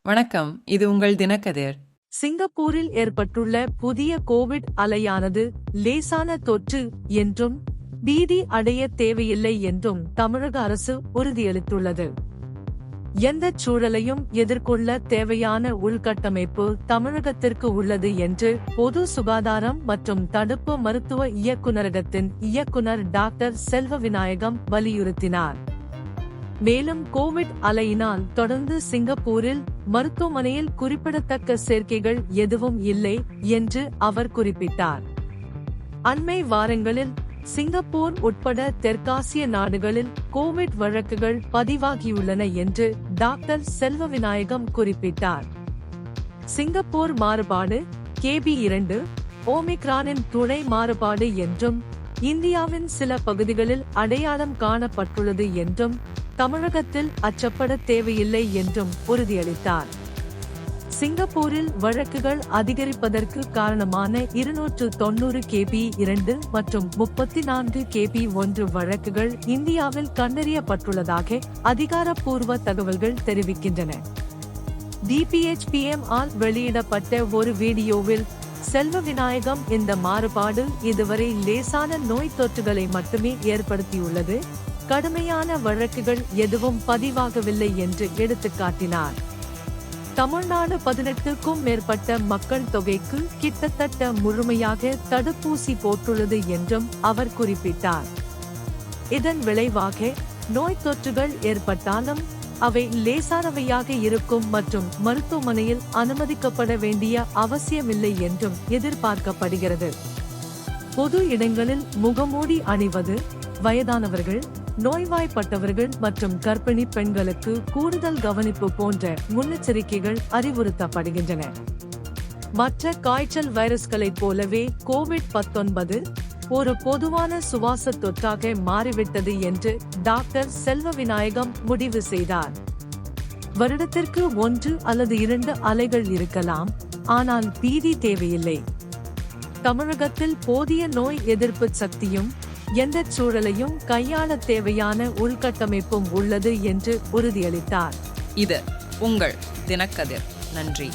வணக்கம், இது உங்கள் தினக்கதிர். சிங்கப்பூரில் ஏற்பட்டுள்ள புதிய கோவிட் அலையானது லேசான தொற்று என்றும் பீதி அடைய தேவையில்லை என்றும் தமிழக அரசு உறுதியளித்துள்ளது. எந்தச் சூழலையும் எதிர்கொள்ள தேவையான உள்கட்டமைப்பு தமிழகத்திற்கு உள்ளது என்று பொது சுகாதாரம் மற்றும் தடுப்பு மருத்துவ இயக்குநரகத்தின் இயக்குனர் டாக்டர் செல்வ விநாயகம் வலியுறுத்தினார். மேலும் கோவிட் அலையினால் தொடர்ந்து சிங்கப்பூரில் மருத்துவமனையில் குறிப்பிடத்தக்க சேர்க்கைகள் எதுவும் இல்லை என்று அவர் குறிப்பிட்டார். அண்மை வாரங்களில் சிங்கப்பூர் உட்பட தெற்காசிய நாடுகளில் கோவிட் வழக்குகள் பதிவாகியுள்ளன என்று டாக்டர் செல்வ விநாயகம் குறிப்பிட்டார். சிங்கப்பூர் மாறுபாடு KB2 ஓமிக்ரானின் துணை மாறுபாடு என்றும் இந்தியாவின் சில பகுதிகளில் அடையாளம் காணப்பட்டுள்ளது என்றும் தமிழகத்தில் அச்சப்பட தேவையில்லை என்றும் உறுதியளித்தார். சிங்கப்பூரில் வழக்குகள் அதிகரிப்பதற்கு காரணமான 290 KB2 மற்றும் 34 KB1 வழக்குகள் இந்தியாவில் கண்டறியப்பட்டுள்ளதாக அதிகாரப்பூர்வ தகவல்கள் தெரிவிக்கின்றன. DPHPM ஆல் வெளியிடப்பட்ட ஒரு வீடியோவில் செல்வ விநாயகம் இந்த மாறுபாடு இதுவரை லேசான நோய் தொற்றுகளை மட்டுமே ஏற்படுத்தியுள்ளது, கடுமையான வழக்குகள் எதுவும் பதிவாகவில்லை என்று எடுத்துக்காட்டினார். தமிழ்நாடு 18க்கும் மேற்பட்ட மக்கள் தொகைக்கு கிட்டத்தட்ட முழுமையாக தடுப்பூசி போட்டுள்ளது என்றும் அவர் குறிப்பிட்டார். இதன் விளைவாக நோய் தொற்றுகள் ஏற்பட்டாலும் அவை லேசானவையாக இருக்கும் மற்றும் மருத்துவமனையில் அனுமதிக்கப்பட வேண்டிய அவசியமில்லை என்றும் எதிர்பார்க்கப்படுகிறது. பொது இடங்களில் முகமூடி அணிவது, வயதானவர்கள், நோய்வாய்ப்பட்டவர்கள் மற்றும் கர்ப்பிணி பெண்களுக்கு கூடுதல் கவனிப்பு போன்ற முன்னெச்சரிக்கைகள் அறிவுறுத்தப்படுகின்றன. மற்ற காய்ச்சல் வைரஸ்களைப் போலவே COVID-19 ஒரு பொதுவான சுவாச தொற்றாக மாறிவிட்டது என்று டாக்டர் செல்வ விநாயகம் முடிவு செய்தார். வருடத்திற்கு 1 அல்லது 2 அலைகள் இருக்கலாம், ஆனால் பீதி தேவையில்லை. தமிழகத்தில் போதிய நோய் எதிர்ப்பு சக்தியும் எந்தச் சூழலையும் கையாள தேவையான உள்கட்டமைப்பும் உள்ளது என்று உறுதியளித்தார். இது உங்கள் தினக்கதிர். நன்றி.